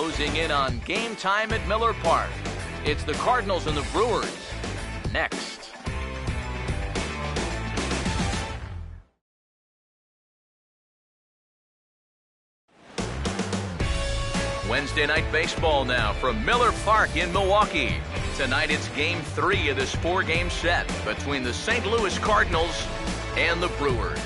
closing in on game time at Miller Park. It's the Cardinals and the Brewers next. Wednesday night baseball now from Miller Park in Milwaukee. Tonight it's Game 3 of this 4-game set between the St. Louis Cardinals and the Brewers.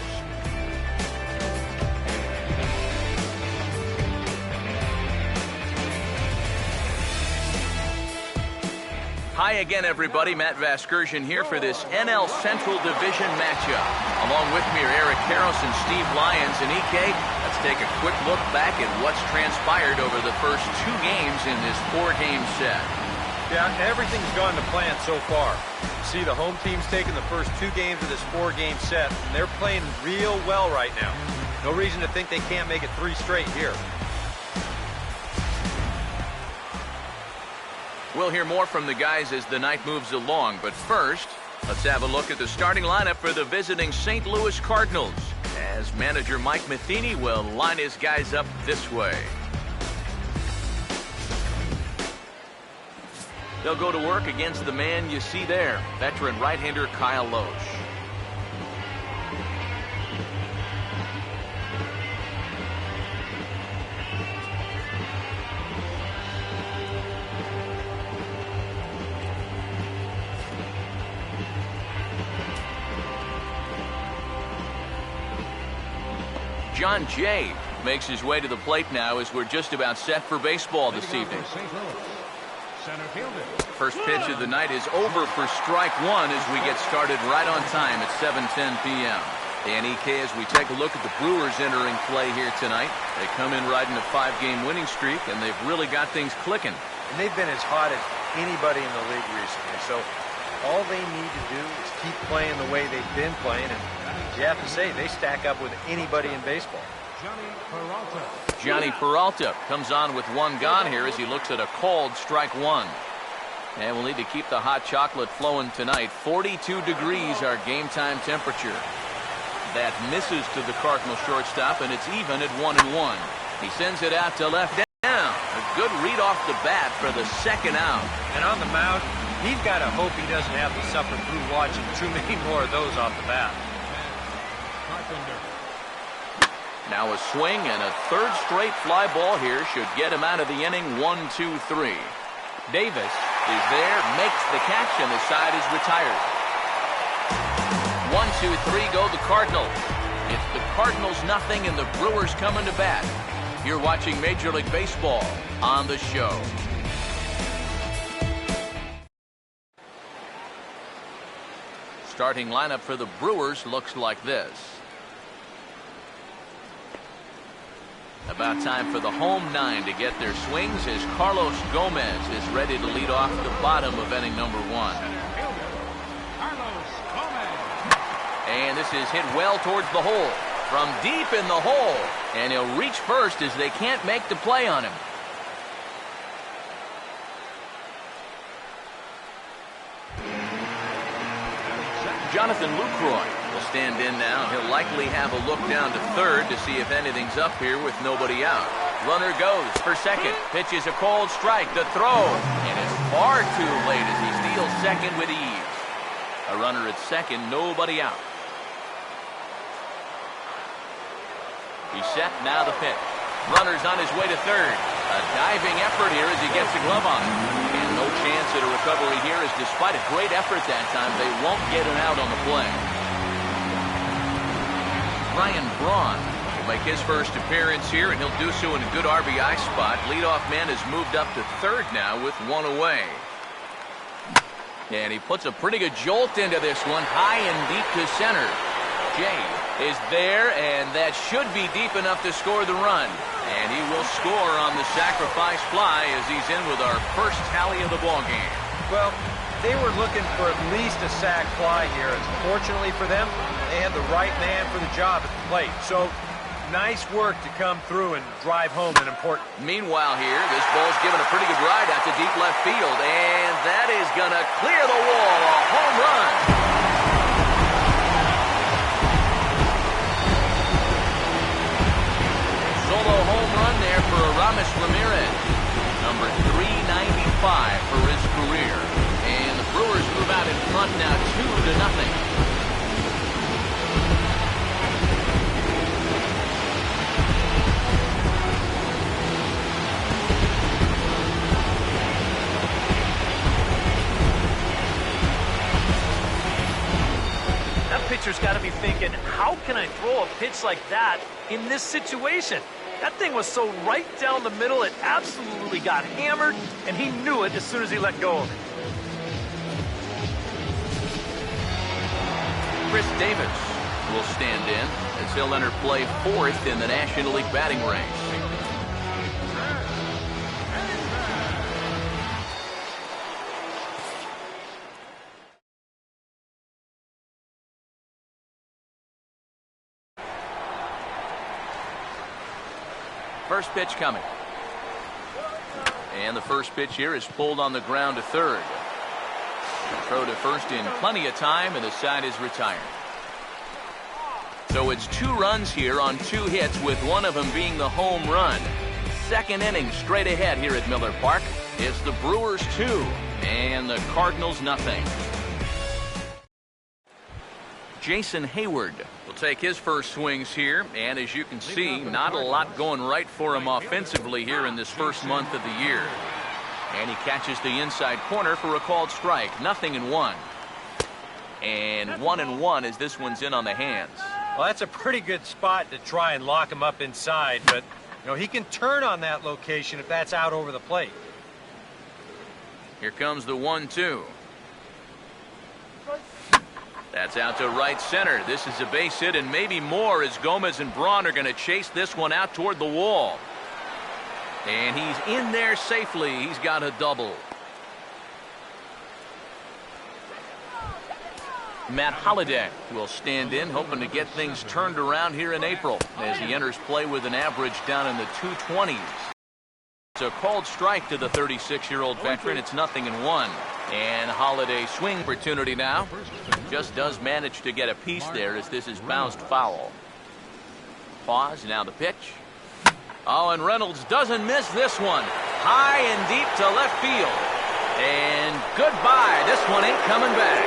Hi again, everybody. Matt Vasgersian here for this NL Central Division matchup. Along with me are Eric Karros and Steve Lyons. And EK, let's take a quick look back at what's transpired over the first 2 games in this 4-game set. Yeah, everything's gone to plan so far. See, the home team's taken the first 2 games of this 4-game set, and they're playing real well right now. No reason to think they can't make it 3 straight here. We'll hear more from the guys as the night moves along, but first, let's have a look at the starting lineup for the visiting St. Louis Cardinals, as manager Mike Matheny will line his guys up this way. They'll go to work against the man you see there, veteran right-hander Kyle Loesch. John Jay makes his way to the plate now as we're just about set for baseball this evening. First pitch of the night is over for strike 1 as we get started right on time at 7:10 p.m. And EK, as we take a look at the Brewers entering play here tonight, they come in riding a 5-game winning streak, and they've really got things clicking. And they've been as hot as anybody in the league recently, so all they need to do is keep playing the way they've been playing, and you have to say they stack up with anybody in baseball. Johnny Peralta comes on with 1 gone here as he looks at a called strike 1. And we'll need to keep the hot chocolate flowing tonight. 42 degrees our game time temperature. That misses to the Cardinal shortstop, and it's even at 1-1. He sends it out to left down. A good read off the bat for the 2nd out. And on the mound, he's got to hope he doesn't have to suffer through watching too many more of those off the bat. Now a swing and a 3rd straight fly ball here should get him out of the inning. 1-2-3. Davis is there, makes the catch, and the side is retired. 1-2-3 go the Cardinals. It's the Cardinals nothing and the Brewers coming to bat. You're watching Major League Baseball on the show. Starting lineup for the Brewers looks like this. About time for the home 9 to get their swings as Carlos Gomez is ready to lead off the bottom of inning number 1. And this is hit well towards the hole. From deep in the hole. And he'll reach first as they can't make the play on him. Jonathan Lucroy will stand in now. He'll likely have a look down to 3rd to see if anything's up here with nobody out. Runner goes for 2nd. Pitches a cold strike. The throw. And it's far too late as he steals 2nd with ease. A runner at 2nd, nobody out. He's set, now the pitch. Runner's on his way to 3rd. A diving effort here as he gets a glove on it. And no chance at a recovery here as despite a great effort that time, they won't get an out on the play. Ryan Braun will make his first appearance here, and he'll do so in a good RBI spot. Leadoff man has moved up to 3rd now with 1 away. And he puts a pretty good jolt into this one, high and deep to center. Jay is there, and that should be deep enough to score the run. And he will score on the sacrifice fly as he's in with our first tally of the ballgame. Well, they were looking for at least a sac fly here. And fortunately for them, they had the right man for the job at the plate. So, nice work to come through and drive home an important. Meanwhile here, this ball's given a pretty good ride out to deep left field. And that is going to clear the wall. A home run. Solo home run there for Aramis Ramirez. number 395 for his career. And the Brewers move out in front now 2-0. Pitcher's got to be thinking, how can I throw a pitch like that in this situation? That thing was so right down the middle, it absolutely got hammered, and he knew it as soon as he let go of it. Chris Davis will stand in as he'll enter play fourth in the National League batting race. First pitch coming. And the first pitch here is pulled on the ground to third. Throw to first in plenty of time, and the side is retired. So it's 2 runs here on 2 hits, with one of them being the home run. Second inning straight ahead here at Miller Park. It's the Brewers 2 and the Cardinals nothing. Jason Hayward will take his first swings here, and as you can see, not a lot going right for him offensively here in this first month of the year. And he catches the inside corner for a called strike. 0-1. And 1-1 as this one's in on the hands. Well, that's a pretty good spot to try and lock him up inside, but he can turn on that location if that's out over the plate. Here comes the 1-2. That's out to right center. This is a base hit and maybe more, as Gomez and Braun are going to chase this one out toward the wall. And he's in there safely. He's got a double. Matt Holliday will stand in, hoping to get things turned around here in April as he enters play with an average down in the 220s. It's a called strike to the 36-year-old veteran. It's 0-1. And Holliday swing opportunity now. Just does manage to get a piece there as this is bounced foul. Pause, now the pitch. Oh, and Reynolds doesn't miss this one. High and deep to left field. And goodbye. This one ain't coming back.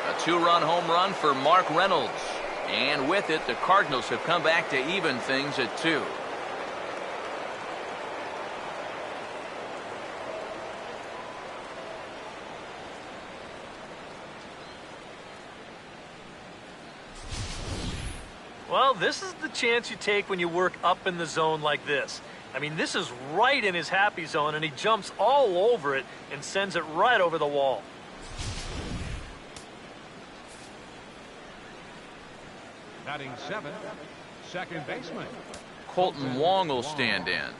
A 2-run home run for Mark Reynolds. And with it, the Cardinals have come back to even things at 2. Well, this is the chance you take when you work up in the zone like this. I mean, this is right in his happy zone, and he jumps all over it and sends it right over the wall. Batting 7, second baseman Colton Wong will stand in,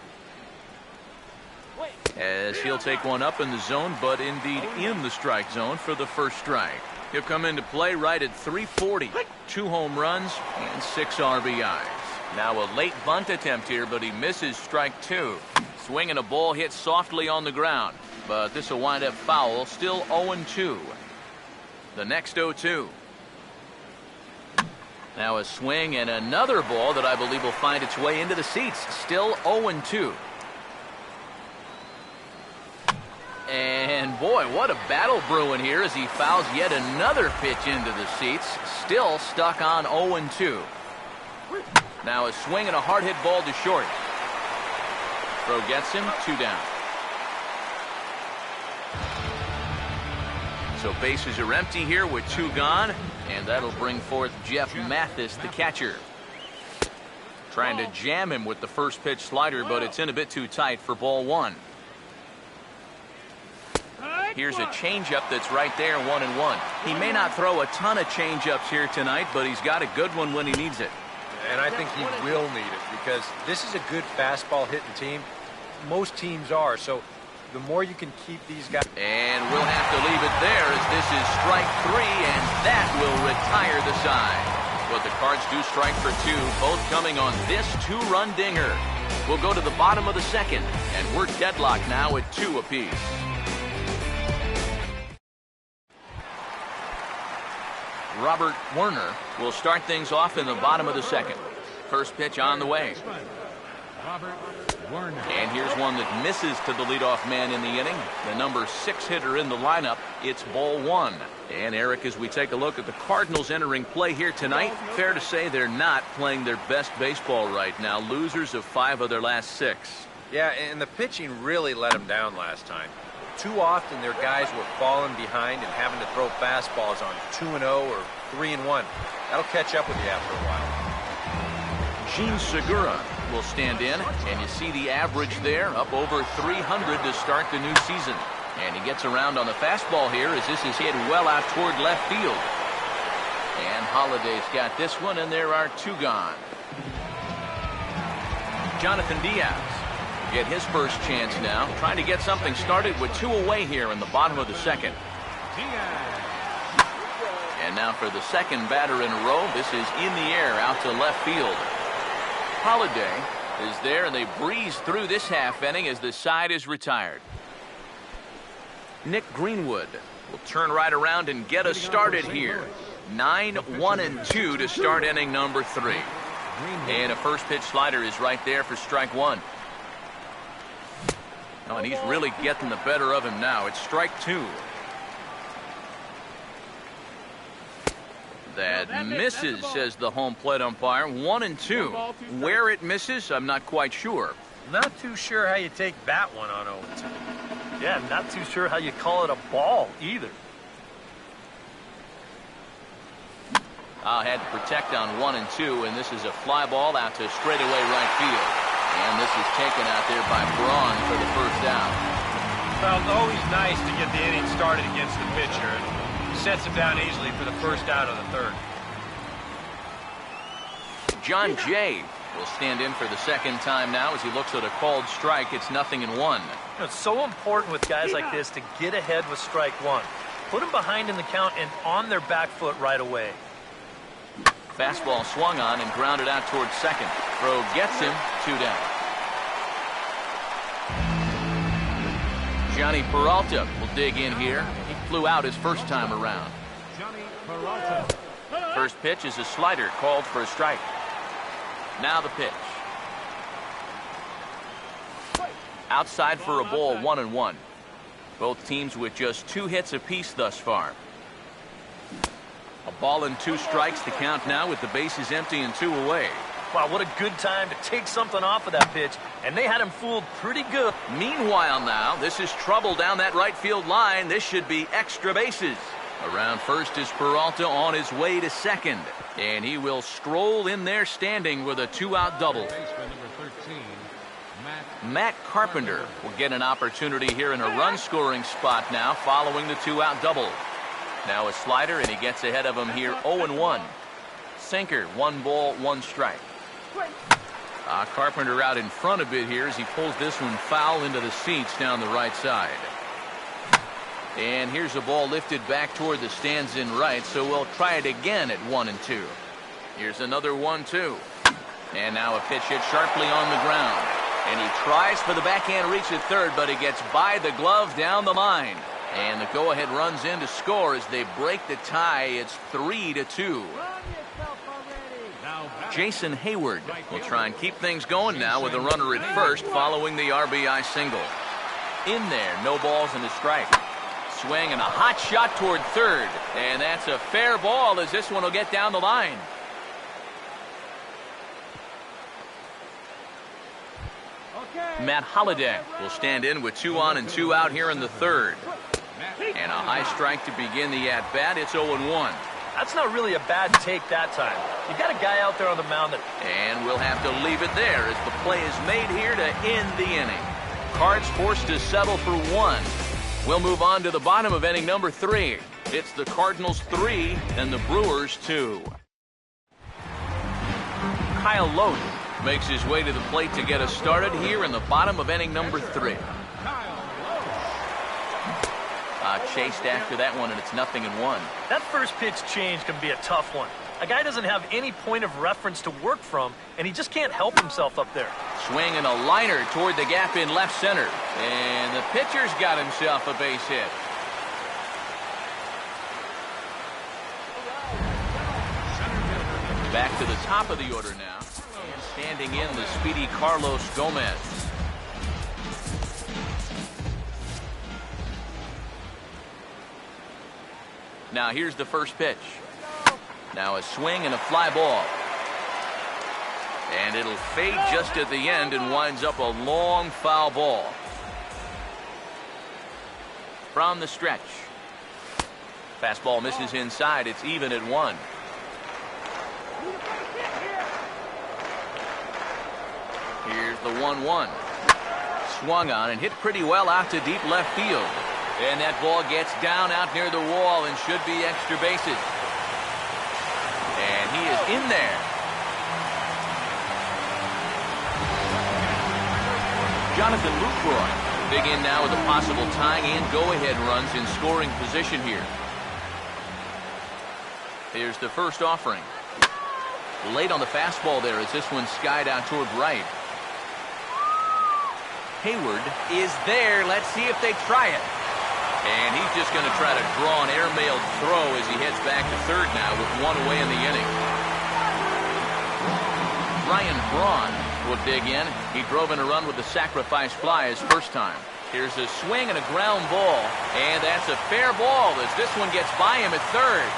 as he'll take one up in the zone, but indeed in the strike zone for the first strike. He'll come into play right at 340. 2 home runs and 6 RBIs. Now a late bunt attempt here, but he misses strike 2. Swinging a ball hit softly on the ground, but this will wind up foul. Still 0-2. The next 0-2. Now a swing and another ball that I believe will find its way into the seats. Still 0-2. And boy, what a battle brewing here as he fouls yet another pitch into the seats. Still stuck on 0-2. Now a swing and a hard hit ball to short. Throw gets him, 2 down. So bases are empty here with 2 gone, and that'll bring forth Jeff Mathis, the catcher. Trying to jam him with the first pitch slider, but it's in a bit too tight for ball 1. Here's a changeup that's right there, 1-1. He may not throw a ton of changeups here tonight, but he's got a good one when he needs it. And I think he will need it, because this is a good fastball hitting team. Most teams are, so the more you can keep these guys. And we'll have to leave it there as this is strike 3, and that will retire the side. But the Cards do strike for 2, both coming on this 2-run dinger. We'll go to the bottom of the second, and we're deadlocked now at 2 apiece. Robert Werner will start things off in the bottom of the second. First pitch on the way. Robert Werner. And here's one that misses to the leadoff man in the inning. The number 6 hitter in the lineup. It's ball 1. And Eric, as we take a look at the Cardinals entering play here tonight, fair to say they're not playing their best baseball right now. Losers of 5 of their last 6. Yeah, and the pitching really let them down last time. Too often their guys were falling behind and having to throw fastballs on 2-0 or 3-1. That'll catch up with you after a while. Gene Segura will stand in, and you see the average there, up over 300 to start the new season. And he gets around on the fastball here as this is hit well out toward left field. And Holliday's got this one, and there are 2 gone. Jonathan Diaz get his first chance now, trying to get something started with 2 away here in the bottom of the second. And now for the second batter in a row, this is in the air out to left field. Holliday is there, and they breeze through this half inning as the side is retired. Nick Greenwood will turn right around and get us started here. 9-1-2 to start inning number 3. And a first pitch slider is right there for strike 1. Oh, and he's really getting the better of him now. It's strike 2. That misses, says the home plate umpire. 1-2. Where it misses, I'm not quite sure. Not too sure how you take that one on 0-2. Yeah, not too sure how you call it a ball either. Had to protect on 1-2, and this is a fly ball out to straightaway right field. And this is taken out there by Braun for the first out. Well, it's always nice to get the inning started against the pitcher. And sets him down easily for the first out of the third. John Jay will stand in for the second time now as he looks at a called strike. It's 0-1. It's so important with guys like this to get ahead with strike 1. Put them behind in the count and on their back foot right away. Fastball swung on and grounded out towards second. Throw gets him, 2 down. Johnny Peralta will dig in here. He flew out his first time around. Johnny Peralta. First pitch is a slider called for a strike. Now the pitch. Outside for a ball, 1-1. Both teams with just 2 hits apiece thus far. A ball and 2 strikes to count now with the bases empty and 2 away. Wow, what a good time to take something off of that pitch, and they had him fooled pretty good. Meanwhile now, this is trouble down that right field line. This should be extra bases. Around first is Peralta on his way to second, and he will stroll in there standing with a 2-out double. Matt Carpenter will get an opportunity here in a run-scoring spot now following the 2-out double. Now a slider, and he gets ahead of him here, 0-1. Sinker, 1 ball, 1 strike. Carpenter out in front a bit here as he pulls this one foul into the seats down the right side. And here's a ball lifted back toward the stands in right, so we'll try it again at 1-2. Here's another 1-2. And now a pitch hit sharply on the ground. And he tries for the backhand reach at third, but he gets by the glove down the line. And the go-ahead runs in to score as they break the tie. It's 3-2. Jason Hayward will try and keep things going now with a runner at first following the RBI single. In there, no balls and a strike. Swing and a hot shot toward third. And that's a fair ball as this one will get down the line. Matt Holliday will stand in with 2 on and 2 out here in the third. And a high strike to begin the at-bat. It's 0-1. That's not really a bad take that time. You got a guy out there on the mound that... And we'll have to leave it there as the play is made here to end the inning. Cards forced to settle for 1. We'll move on to the bottom of inning number 3. It's the Cardinals 3 and the Brewers 2. Kyle Lohse makes his way to the plate to get us started here in the bottom of inning number 3. Chased after that one, and it's 0-1. That first pitch change can be a tough one. A guy doesn't have any point of reference to work from, and he just can't help himself up there. Swing and a liner toward the gap in left center. And the pitcher's got himself a base hit. Back to the top of the order now. And standing in, the speedy Carlos Gomez. Now here's the first pitch. Now a swing and a fly ball. And it'll fade just at the end and winds up a long foul ball. From the stretch. Fastball misses inside. It's even at 1. Here's the 1-1. Swung on and hit pretty well out to deep left field. And that ball gets down out near the wall and should be extra bases. And he is in there. Jonathan Lucroy big in now with a possible tying and go-ahead runs in scoring position here. Here's the first offering. Late on the fastball there as this one skied out toward right. Hayward is there. Let's see if they try it. And he's just going to try to draw an airmailed throw as he heads back to third now with 1 away in the inning. Ryan Braun will dig in. He drove in a run with the sacrifice fly his first time. Here's a swing and a ground ball. And that's a fair ball as this one gets by him at third.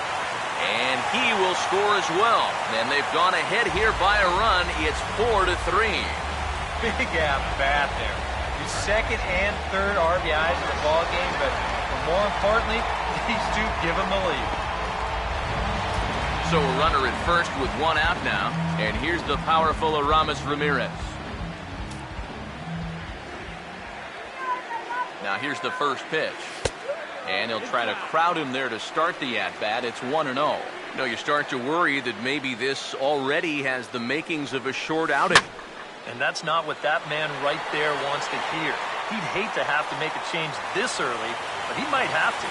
And he will score as well. And they've gone ahead here by a run. It's 4-3. Big at-bat there. His second and third RBIs in the ball game, but more importantly, these two give him the lead. So a runner at first with 1 out now, and here's the powerful Aramis Ramirez. Now here's the first pitch, and he'll try to crowd him there to start the at-bat. It's 1-0. You know, you start to worry that maybe this already has the makings of a short outing. And that's not what that man right there wants to hear. He'd hate to have to make a change this early, but he might have to.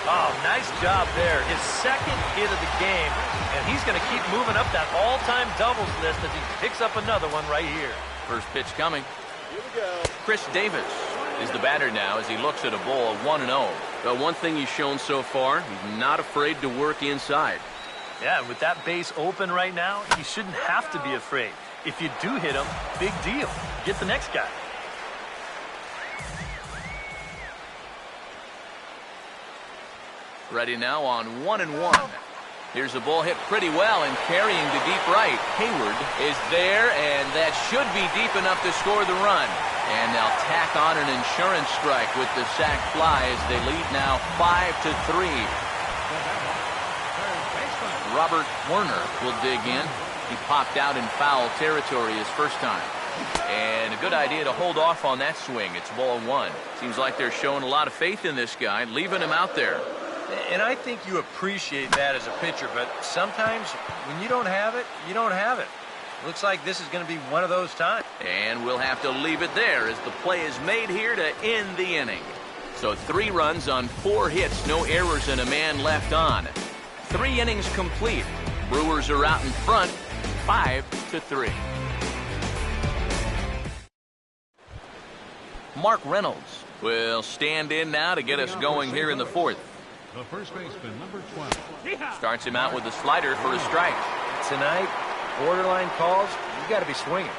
Oh, nice job there. His second hit of the game, and he's going to keep moving up that all-time doubles list as he picks up another one right here. First pitch coming. Here we go. Chris Davis is the batter now as he looks at a ball 1-0. But one thing he's shown so far, he's not afraid to work inside. Yeah, and with that base open right now, he shouldn't have to be afraid. If you do hit him, big deal. Get the next guy. Ready now on 1-1. Here's a ball hit pretty well and carrying to deep right. Hayward is there, and that should be deep enough to score the run. And they'll tack on an insurance strike with the sac fly as they lead now 5-3. Robert Werner will dig in. He popped out in foul territory his first time. And a good idea to hold off on that swing. It's ball 1. Seems like they're showing a lot of faith in this guy, leaving him out there. And I think you appreciate that as a pitcher, but sometimes when you don't have it, you don't have it. Looks like this is going to be one of those times. And we'll have to leave it there as the play is made here to end the inning. So 3 runs on 4 hits, no errors, and a man left on. 3 innings complete. Brewers are out in front, 5-3. Mark Reynolds will stand in now to get us going here in the 4th. The first baseman, number 12. Starts him out with a slider for a strike. Tonight, borderline calls, you got to be swinging.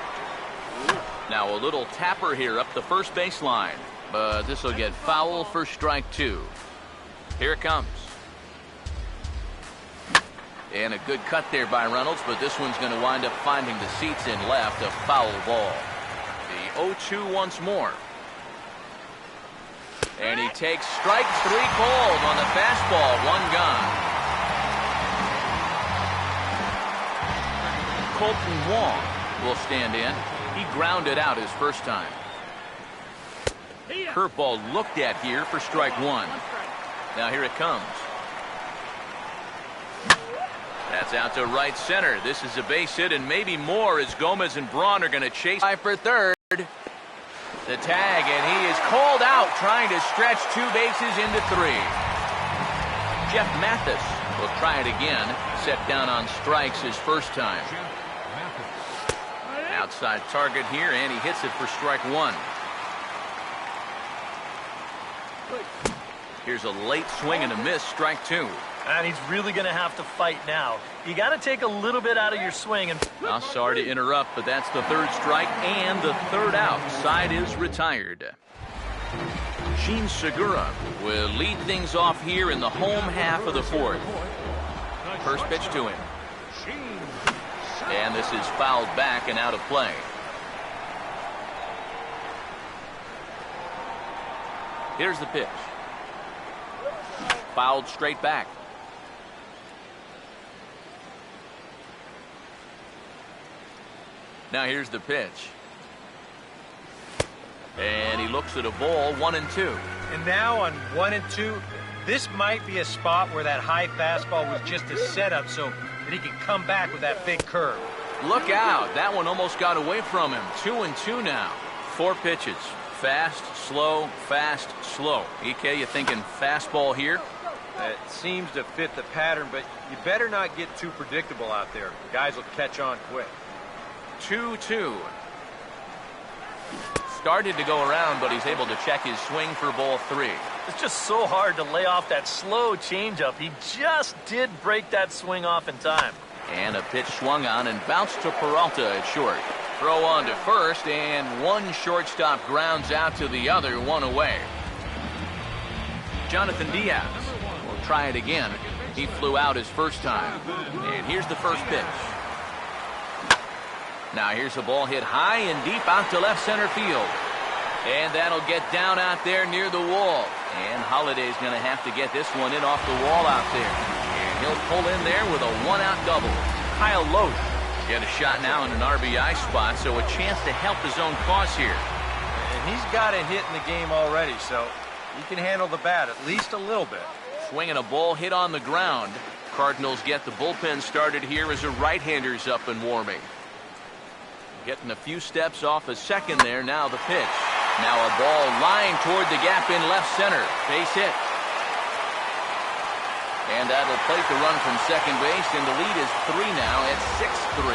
Now a little tapper here up the first baseline, but this will get foul for strike 2. Here it comes. And a good cut there by Reynolds, but this one's going to wind up finding the seats in left, a foul ball. The 0-2 once more. And he takes strike 3 cold on the fastball, 1 gone. Colton Wong will stand in. He grounded out his first time. Curveball looked at here for strike 1. Now here it comes. That's out to right center. This is a base hit and maybe more as Gomez and Braun are going to chase for third. The tag, and he is called out trying to stretch 2 bases into 3. Jeff Mathis will try it again. Set down on strikes his first time. Outside target here, and he hits it for strike 1. Here's a late swing and a miss, strike two. And he's really going to have to fight now. You got to take a little bit out of your swing. And Now, sorry to interrupt, but that's the third strike and the third out. Side is retired. Sheen Segura will lead things off here in the home half of the fourth. First pitch to him. And this is fouled back and out of play. Here's the pitch. Fouled straight back. Now here's the pitch. And he looks at a ball, 1-2. And now on 1-2, this might be a spot where that high fastball was just a setup so that he can come back with that big curve. Look out. That one almost got away from him. 2-2 now. 4 pitches. Fast, slow, fast, slow. EK, you thinking fastball here? It seems to fit the pattern, but you better not get too predictable out there. The guys will catch on quick. 2-2. Started to go around, but he's able to check his swing for ball 3. it's just so hard to lay off that slow changeup. He just did break that swing off in time. And a pitch swung on and bounced to Peralta at short. Throw on to first, and one shortstop grounds out to the other, one away. Jonathan Diaz will try it again. He flew out his first time. And here's the first pitch. Now here's a ball hit high and deep out to left center field. And that'll get down out there near the wall. And Holliday's going to have to get this one in off the wall out there. And he'll pull in there with a one-out double. Kyle Loach get a shot now in an RBI spot, so a chance to help his own cause here. And he's got a hit in the game already, so he can handle the bat at least a little bit. Swinging a ball hit on the ground. Cardinals get the bullpen started here as a right-hander's up and warming. Getting a few steps off a second there. Now the pitch. Now a ball lined toward the gap in left center. Base hit. And that'll plate the run from second base, and the lead is 3 now at 6-3.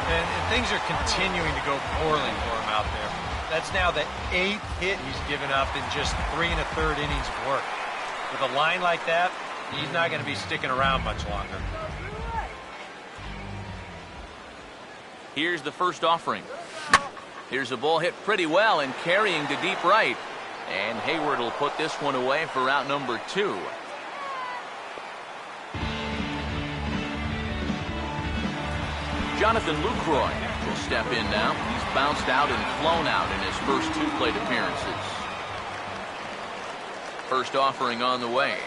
And things are continuing to go poorly for him out there. That's now the 8th hit he's given up in just 3 1/3 innings of work. With a line like that, he's not going to be sticking around much longer. Here's the first offering. Here's a ball hit pretty well and carrying to deep right. And Hayward will put this one away for out number 2. Jonathan Lucroy will step in now. He's bounced out and flown out in his first 2 plate appearances. First offering on the way.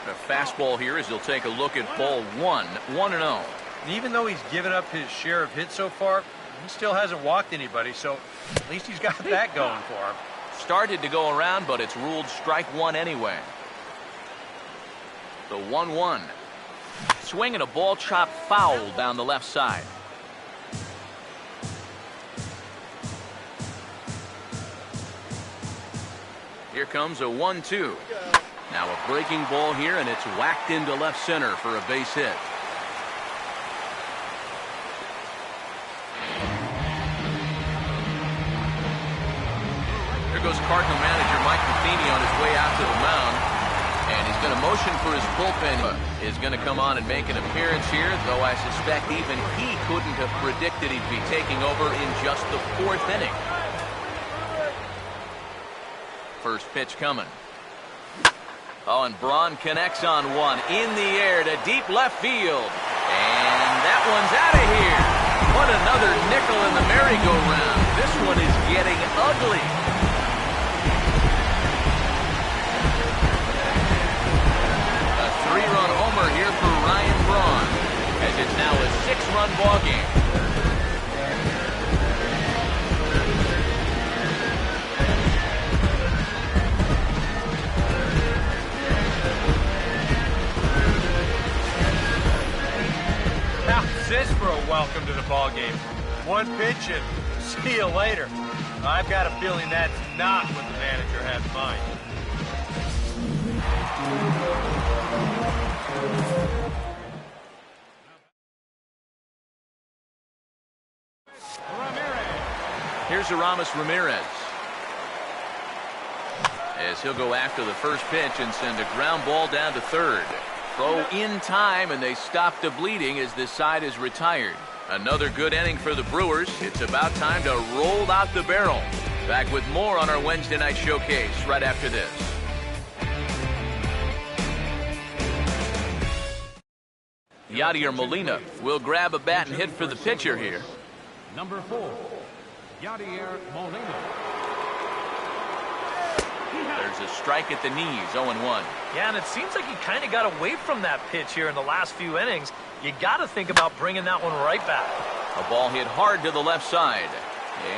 A fastball here as he'll take a look at ball 1, 1-0. And even though he's given up his share of hits so far, he still hasn't walked anybody, so at least he's got that going for him. Started to go around, but it's ruled strike 1 anyway. The 1-1. Swinging a ball chopped foul down the left side. Here comes a 1-2. Now a breaking ball here, and it's whacked into left center for a base hit. There goes Cardinal manager Mike Matheny on his way out to the mound. And he's going to motion for his bullpen. Is going to come on and make an appearance here, though I suspect even he couldn't have predicted he'd be taking over in just the 4th inning. First pitch coming. Oh, and Braun connects on one in the air to deep left field. And that one's out of here. What another nickel in the merry-go-round. This one is getting ugly. A 3-run homer here for Ryan Braun, as it's now a 6-run ball game. Now Cicero welcome to the ball game. One pitch and see you later. I've got a feeling that's not what the manager had in mind. Here's Aramis Ramirez, as he'll go after the first pitch and send a ground ball down to third. Throw in time, and they stop the bleeding as this side is retired. Another good inning for the Brewers. It's about time to roll out the barrel. Back with more on our Wednesday night showcase right after this. Yadier Molina will grab a bat and hit for the pitcher here. Number 4, Yadier Molina. There's a strike at the knees, 0-1. Yeah, and it seems like he kind of got away from that pitch here in the last few innings. You got to think about bringing that one right back. A ball hit hard to the left side.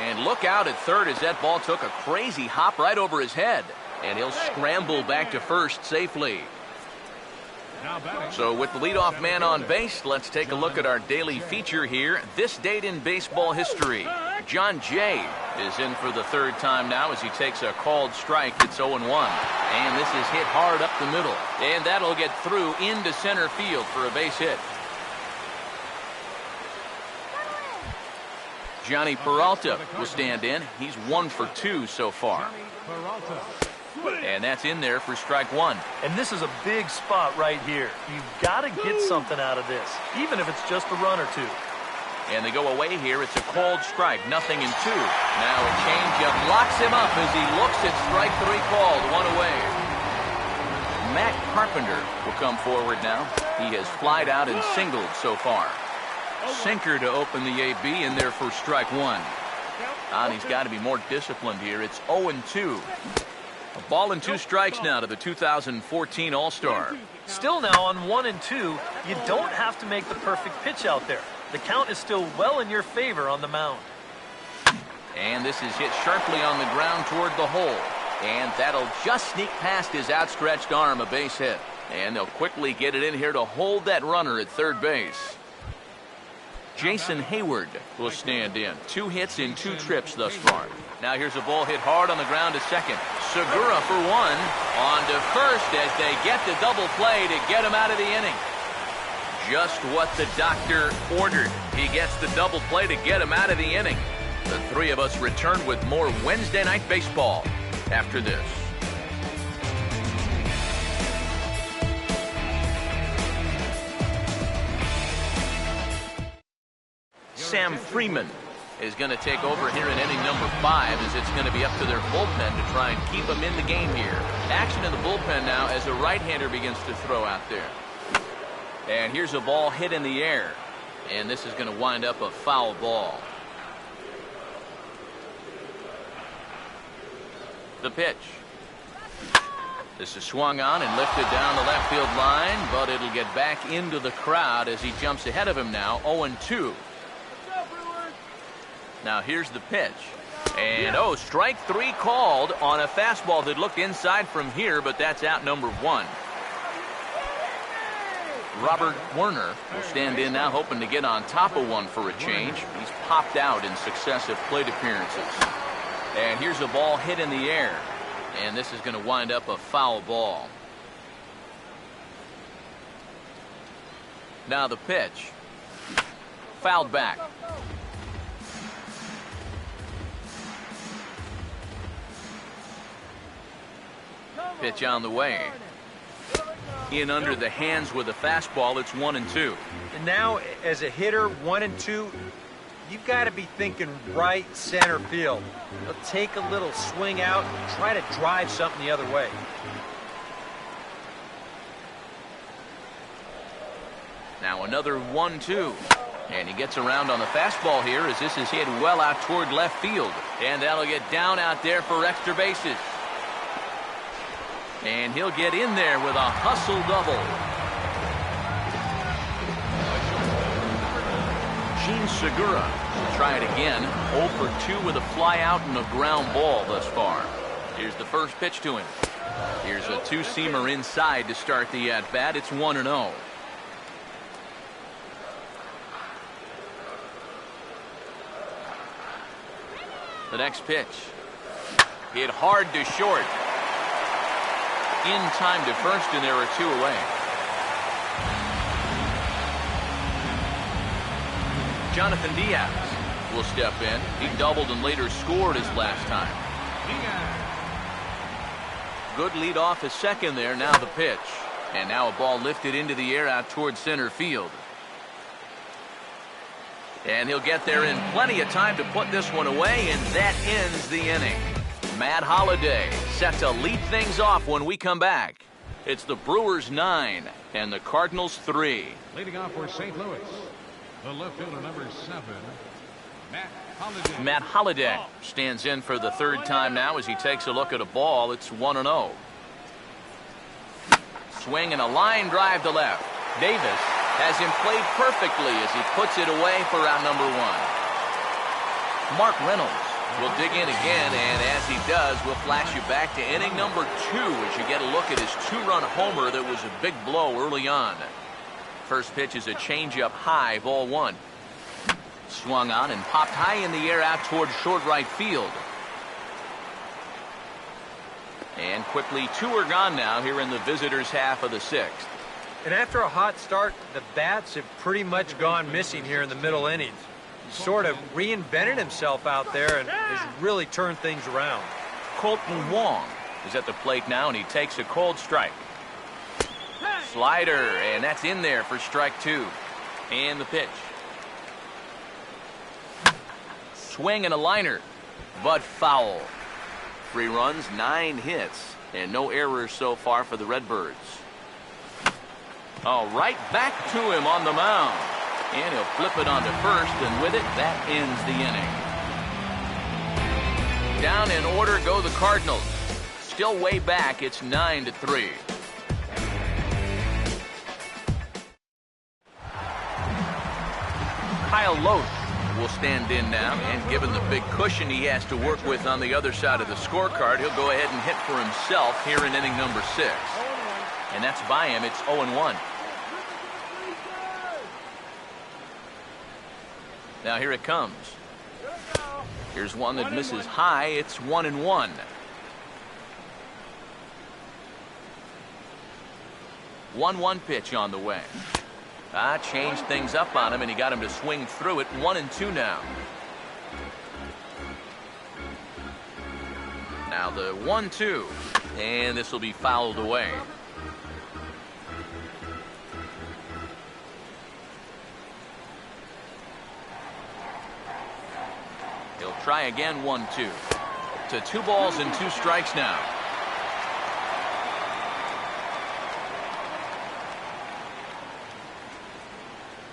And look out at third as that ball took a crazy hop right over his head. And he'll scramble back to first safely. So with the leadoff man on base, let's take a look at our daily feature here. This date in baseball history. John Jay is in for the third time now as he takes a called strike. It's 0-1. And this is hit hard up the middle. And that'll get through into center field for a base hit. Johnny Peralta will stand in. He's 1 for 2 so far. And that's in there for strike 1. And this is a big spot right here. You've got to get something out of this, even if it's just a run or two. And they go away here. It's a called strike, 0-2. Now a changeup locks him up as he looks at strike 3 called, 1 away. Matt Carpenter will come forward now. He has flied out and singled so far. Sinker to open the AB in there for strike 1. And he's got to be more disciplined here. It's 0-2. A ball and 2 strikes now to the 2014 All-Star. Still now on 1-2, you don't have to make the perfect pitch out there. The count is still well in your favor on the mound. And this is hit sharply on the ground toward the hole. And that'll just sneak past his outstretched arm, a base hit. And they'll quickly get it in here to hold that runner at third base. Jason Hayward will stand in. 2 hits in 2 trips thus far. Now here's a ball hit hard on the ground to second. Segura for 1. On to first as they get the double play to get him out of the inning. Just what the doctor ordered. He gets the double play to get him out of the inning. The 3 of us return with more Wednesday Night Baseball after this. Sam Freeman is going to take over here in inning number 5 as it's going to be up to their bullpen to try and keep them in the game here. Action in the bullpen now as a right-hander begins to throw out there. And here's a ball hit in the air. And this is going to wind up a foul ball. The pitch. This is swung on and lifted down the left field line, but it'll get back into the crowd as he jumps ahead of him now, 0-2. Now here's the pitch. And strike 3 called on a fastball that looked inside from here, but that's out number 1. Robert Werner will stand in now, hoping to get on top of one for a change. He's popped out in successive plate appearances. And here's a ball hit in the air. And this is going to wind up a foul ball. Now the pitch. Fouled back. Pitch on the way. In under the hands with a fastball. It's 1-2. And now, as a hitter, 1-2, you've got to be thinking right center field. They'll take a little swing out and try to drive something the other way. Now another 1-2. And he gets around on the fastball here as this is hit well out toward left field. And that'll get down out there for extra bases. And he'll get in there with a hustle double. Gene Segura will try it again. 0 for 2 with a fly out and a ground ball thus far. Here's the first pitch to him. Here's a 2-seamer inside to start the at-bat. It's 1-0. The next pitch. Hit hard to short. In time to first, and there are 2 away. Jonathan Diaz will step in. He doubled and later scored his last time. Good lead off his second there. Now the pitch. And now a ball lifted into the air out towards center field. And he'll get there in plenty of time to put this one away, and that ends the inning. Matt Holliday set to lead things off when we come back. It's the Brewers 9 and the Cardinals 3. Leading off for St. Louis, the left fielder number 7, Matt Holliday. Matt Holliday stands in for the third time now as he takes a look at a ball. It's 1-0. Swing and a line drive to left. Davis has him played perfectly as he puts it away for out number 1. Mark Reynolds will dig in again, and as he does, we'll flash you back to inning number 2 as you get a look at his 2-run homer that was a big blow early on. First pitch is a changeup high, ball 1. Swung on and popped high in the air out toward short right field. And quickly 2 are gone now here in the visitors' half of the 6th. And after a hot start, the bats have pretty much gone missing here in the middle innings. He sort of reinvented himself out there and has really turned things around. Colton Wong is at the plate now, and he takes a cold strike. Slider, and that's in there for strike 2. And the pitch. Swing and a liner, but foul. 3 runs, 9 hits, and no errors so far for the Redbirds. Oh, right back to him on the mound. And he'll flip it onto first, and with it, that ends the inning. Down in order go the Cardinals. Still way back, it's 9-3. Kyle Loth will stand in now, and given the big cushion he has to work with on the other side of the scorecard, he'll go ahead and hit for himself here in inning number 6. And that's by him. It's 0-1. Now here it comes. Here's one that misses high. It's 1-1. 1-1 pitch on the way. Changed things up on him, and he got him to swing through it. 1-2 now. Now the 1-2, and this will be fouled away. He'll try again. 1-2 to 2 balls and 2 strikes now.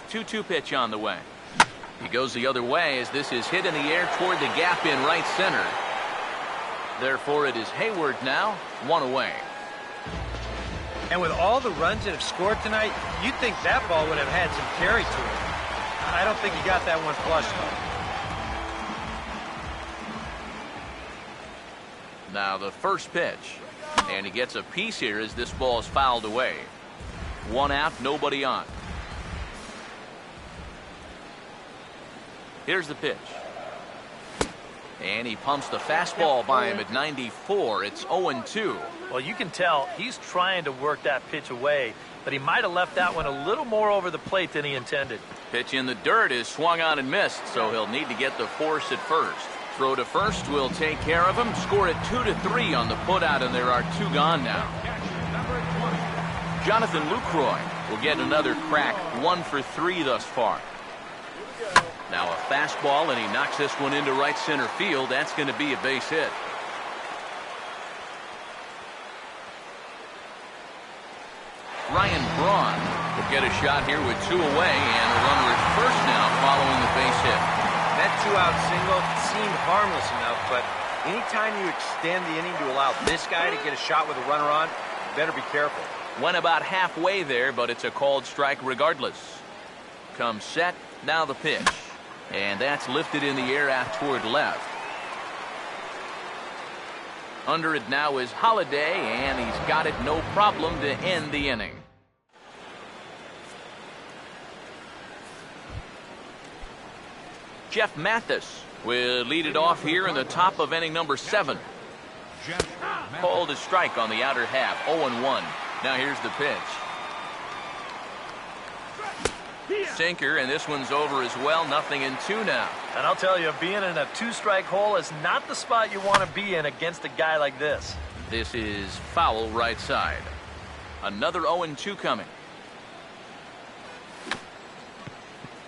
Two pitch on the way. He goes the other way as this is hit in the air toward the gap in right center. Therefore, it is Hayward now, 1 away. And with all the runs that have scored tonight, you'd think that ball would have had some carry to it. I don't think he got that one flush, though. Now the first pitch. And he gets a piece here as this ball is fouled away. 1 out, nobody on. Here's the pitch. And he pumps the fastball by him at 94. It's 0-2. Well, you can tell he's trying to work that pitch away, but he might have left that one a little more over the plate than he intended. Pitch in the dirt is swung on and missed, so he'll need to get the force at first. Throw to first will take care of him. Score it 2-3 on the putout, and there are 2 gone now. Jonathan Lucroy will get another crack. 1 for 3 thus far. Now a fastball, and he knocks this one into right center field. That's going to be a base hit. Ryan Braun will get a shot here with 2 away, and a runner at first now following the base hit. That 2-out single seemed harmless enough, but anytime you extend the inning to allow this guy to get a shot with a runner on, you better be careful. Went about halfway there, but it's a called strike regardless. Comes set, now the pitch. And that's lifted in the air out toward left. Under it now is Holliday, and he's got it no problem to end the inning. Jeff Mathis will lead it off here in the top of inning number 7. Called a strike on the outer half. 0-1. Now here's the pitch. Sinker, and this one's over as well. 0-2 now. And I'll tell you, being in a two-strike hole is not the spot you want to be in against a guy like this. This is foul right side. Another 0-2 coming.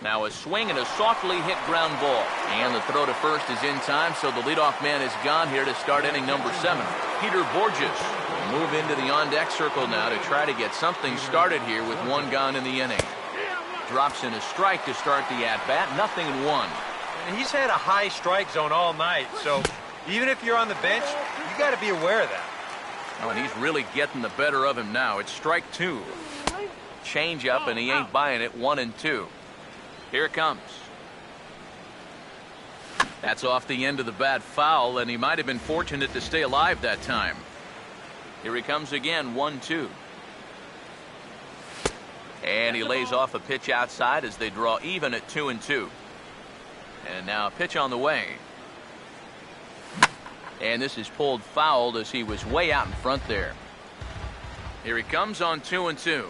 Now a swing and a softly hit ground ball. And the throw to first is in time, so the leadoff man is gone here to start inning number 7. Peter Borges will move into the on-deck circle now to try to get something started here with one gone in the inning. Drops in a strike to start the at-bat. 0-1. And he's had a high strike zone all night, so even if you're on the bench, you got to be aware of that. Oh, and he's really getting the better of him now. It's strike 2. Change up, and he ain't buying it. 1-2. Here it comes. That's off the end of the bat, foul, and he might have been fortunate to stay alive that time. Here he comes again. 1-2. And he lays off a pitch outside as they draw even at 2-2. And now a pitch on the way. And this is pulled fouled as he was way out in front there. Here he comes on 2-2.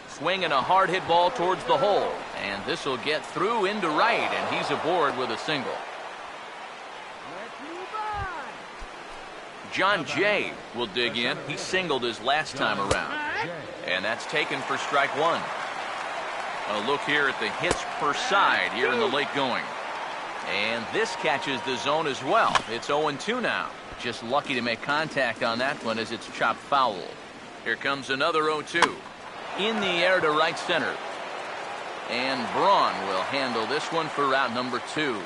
Swinging a hard hit ball towards the hole. And this will get through into right, and he's aboard with a single. John Jay will dig in. He singled his last time around. And that's taken for strike 1. A look here at the hits per side here in the late going. And this catches the zone as well. It's 0-2 now. Just lucky to make contact on that one as it's chopped foul. Here comes another 0-2. In the air to right center. And Braun will handle this one for out number 2.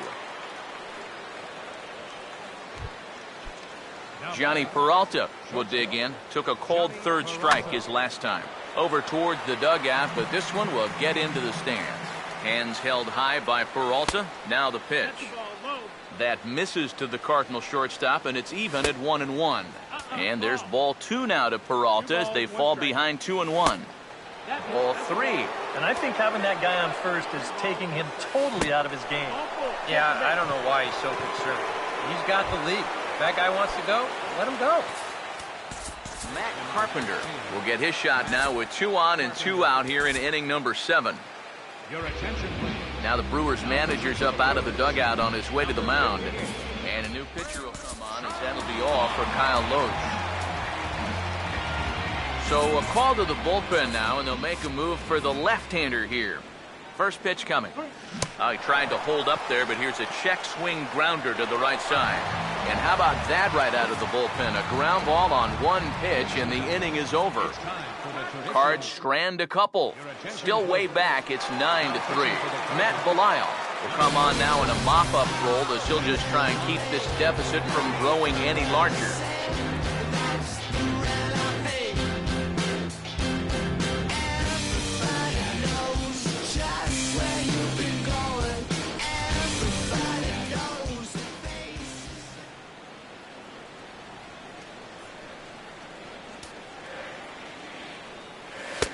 Johnny Peralta will dig in. Took a cold third strike his last time. Over towards the dugout, but this one will get into the stands. Hands held high by Peralta. Now the pitch. That misses to the Cardinal shortstop, and it's even at 1-1. And there's ball 2 now to Peralta as they fall behind 2-1. Ball 3. And I think having that guy on first is taking him totally out of his game. Yeah, I don't know why he's so concerned. He's got the lead. If that guy wants to go, let him go. Matt Carpenter will get his shot now with 2 on and 2 out here in inning number 7. Your attention, please. Now the Brewers manager's up out of the dugout on his way to the mound. And a new pitcher will come on as that'll be all for Kyle Loach. So a call to the bullpen now, and they'll make a move for the left-hander here. First pitch coming. He tried to hold up there, but here's a check swing grounder to the right side. And how about that right out of the bullpen? A ground ball on one pitch, and the inning is over. Cards strand a couple. Still way back. It's 9-3. Matt Belisle will come on now in a mop-up role as he'll just try and keep this deficit from growing any larger.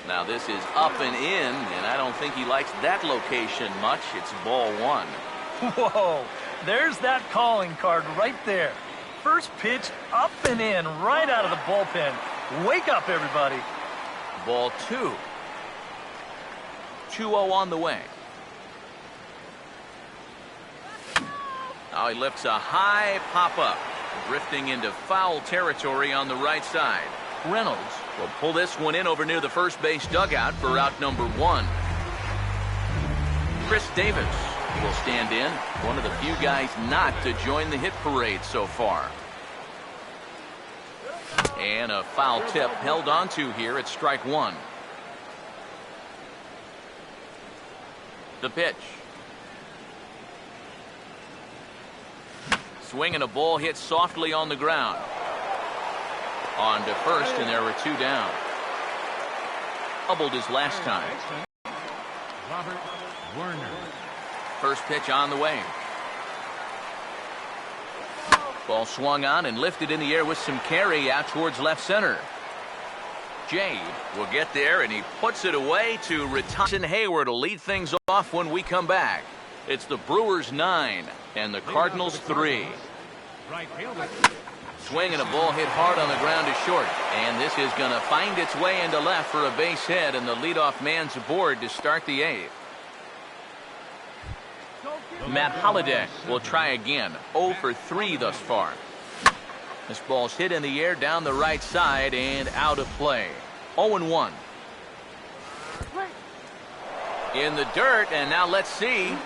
Now this is up and in, and I don't think he likes that location much. It's ball 1. Whoa, there's that calling card right there. First pitch up and in, right out of the bullpen. Wake up, everybody. Ball 2. 2-0 on the way. Now he lifts a high pop-up, drifting into foul territory on the right side. Reynolds will pull this one in over near the first base dugout for out number 1. Chris Davis will stand in, one of the few guys not to join the hit parade so far. And a foul tip held onto here at strike 1. The pitch. Swinging a ball hit softly on the ground. On to first, and there were 2 down. Doubled his last time. Robert Werner. First pitch on the way. Ball swung on and lifted in the air with some carry out towards left center. Jay will get there, and he puts it away to retire. Hayward will lead things off when we come back. It's the Brewers 9 and the Cardinals 3. Right fielder, Swing and a ball hit hard on the ground to short. And this is going to find its way into left for a base hit, and the leadoff man's aboard to start the 8th. Matt Holliday will try again. 0 for 3 thus far. This ball's hit in the air down the right side and out of play. 0-1. In the dirt, and now let's see.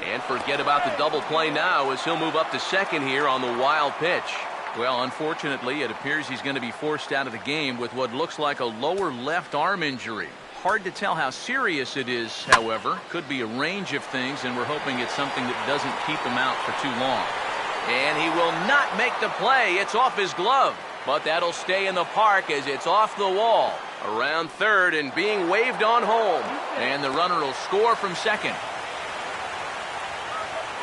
And forget about the double play now as he'll move up to second here on the wild pitch. Well, unfortunately, it appears he's going to be forced out of the game with what looks like a lower left arm injury. Hard to tell how serious it is, however. Could be a range of things, and we're hoping it's something that doesn't keep him out for too long. And he will not make the play. It's off his glove. But that'll stay in the park as it's off the wall. Around third and being waved on home. And the runner will score from second.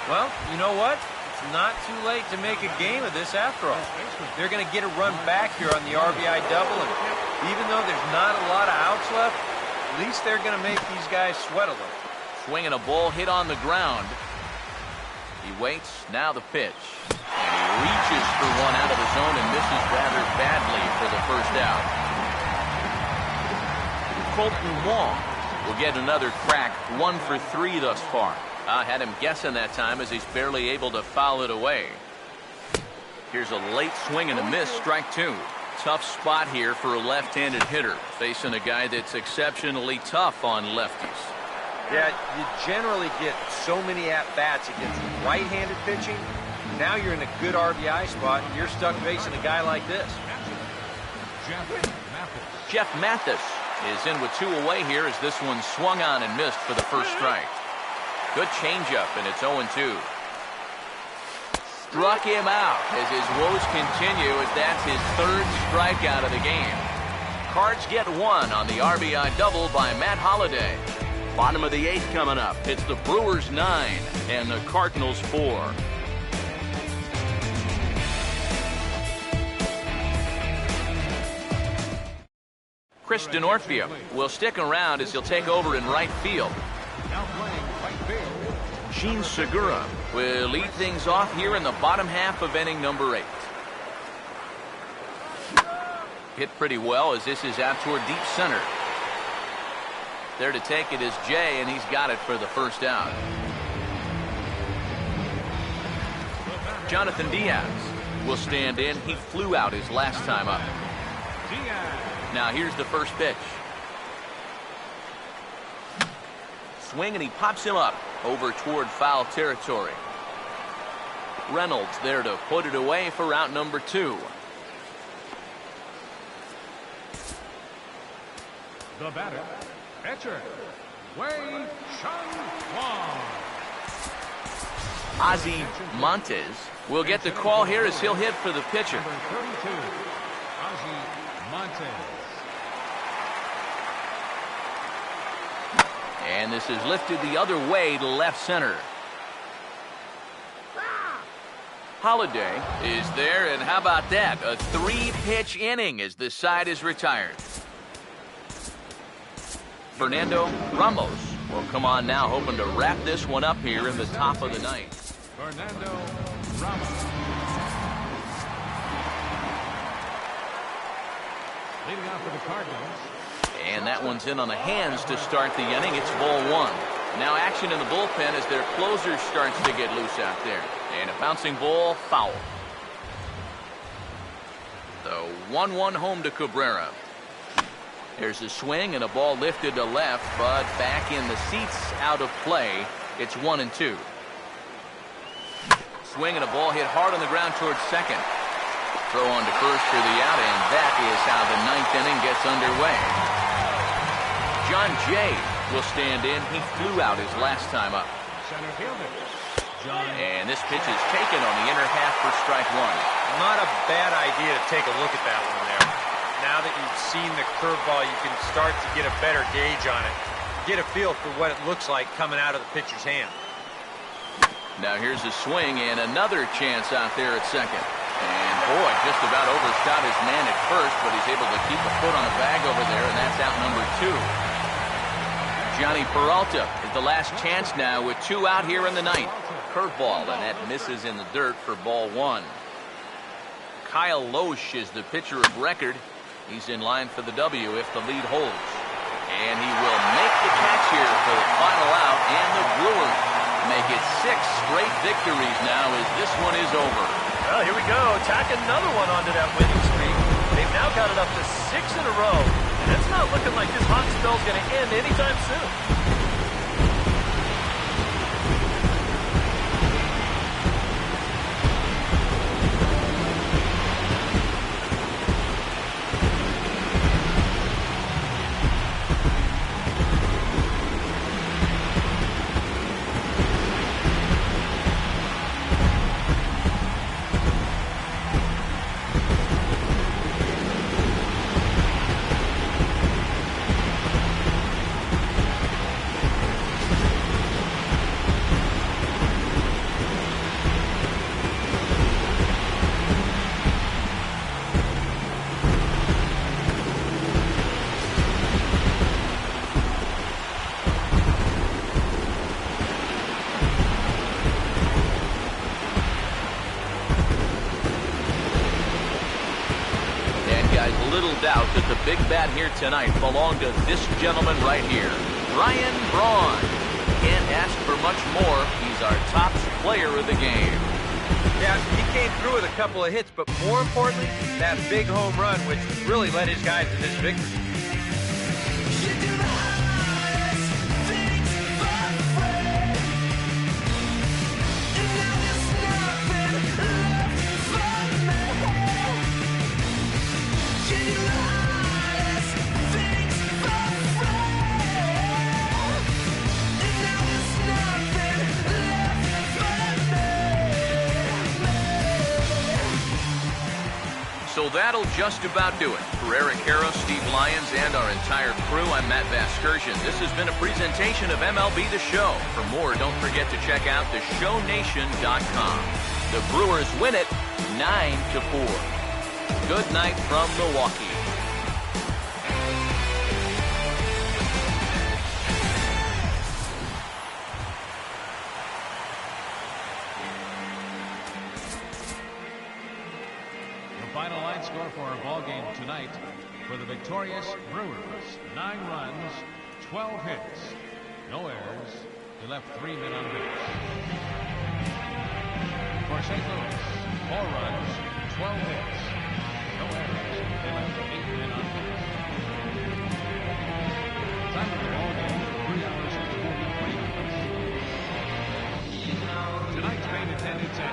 Well, you know what? It's not too late to make a game of this after all. They're going to get a run back here on the RBI double. And even though there's not a lot of outs left, at least they're going to make these guys sweat a little. Swinging a ball hit on the ground. He waits, now the pitch. And he reaches for one out of the zone and misses rather badly for the first out. Colton Wong will get another crack, 1 for 3 thus far. I had him guessing that time as he's barely able to foul it away. Here's a late swing and a miss, strike 2. Tough spot here for a left-handed hitter, facing a guy that's exceptionally tough on lefties. Yeah, you generally get so many at-bats against right-handed pitching. Now you're in a good RBI spot, and you're stuck facing a guy like this. Jeff Mathis is in with 2 away here as this one swung on and missed for the first strike. Good changeup, and it's 0-2. Struck him out as his woes continue as that's his 3rd strikeout of the game. Cards get 1 on the RBI double by Matt Holliday. Bottom of the 8th coming up. It's the Brewers 9 and the Cardinals 4. Chris Denorfia will stick around as he'll take over in right field. Now playing right field. Gene Segura will lead things off here in the bottom half of inning number 8. Hit pretty well as this is out toward deep center. There to take it is Jay, and he's got it for the first out. Jonathan Diaz will stand in. He flew out his last time up. Now here's the first pitch. Swing, and he pops him up over toward foul territory. Reynolds there to put it away for out number 2. The batter, pitcher, Wei Chung Wong. Ozzie Montes will get the call here as he'll hit for the pitcher. Number 32, Ozzie Montes. And this is lifted the other way to left center. Holliday is there, and how about that? A 3-pitch inning as this side is retired. Fernando Ramos will come on now, hoping to wrap this one up here in the top of the 9th. Fernando Ramos. Leading off for the Cardinals. And that one's in on the hands to start the inning. It's ball 1. Now action in the bullpen as their closer starts to get loose out there. And a bouncing ball, foul. The 1-1 home to Cabrera. There's a swing and a ball lifted to left, but back in the seats, out of play. It's 1-2. Swing and a ball hit hard on the ground towards second. Throw on to first for the out, and that is how the 9th inning gets underway. John Jay will stand in. He flew out his last time up. Center fielder. And this pitch is taken on the inner half for strike 1. Not a bad idea to take a look at that one there. Now that you've seen the curveball, you can start to get a better gauge on it. Get a feel for what it looks like coming out of the pitcher's hand. Now here's a swing and another chance out there at second. And boy, just about overshot his man at first, but he's able to keep a foot on the bag over there, and that's out number 2. Johnny Peralta is the last chance now with 2 out here in the 9th. Curveball, and that misses in the dirt for ball 1. Kyle Loesch is the pitcher of record. He's in line for the W if the lead holds. And he will make the catch here for the final out, and the Brewers make it 6 straight victories now as this one is over. Well, here we go. Tack another one onto that winning streak. They've now got it up to 6 in a row. And it's not looking like this hot spell's going to end anytime soon. Little doubt that the big bat here tonight belonged to this gentleman right here, Brian Braun. Can't ask for much more. He's our top player of the game. Yeah, he came through with a couple of hits, but more importantly, that big home run, which really led his guys to this victory. So that'll just about do it. For Eric Harrow, Steve Lyons, and our entire crew, I'm Matt Vasgersian. This has been a presentation of MLB The Show. For more, don't forget to check out theshownation.com. The Brewers win it 9-4. Good night from Milwaukee. Final line score for our ball game tonight for the victorious Brewers: 9 runs, 12 hits, no errors. They left 3 men on base. For St. Louis, 4 runs, 12 hits, no errors. They left 8 men on base. Time of the ball game, 3 hours and 43 minutes. Tonight's main attendance at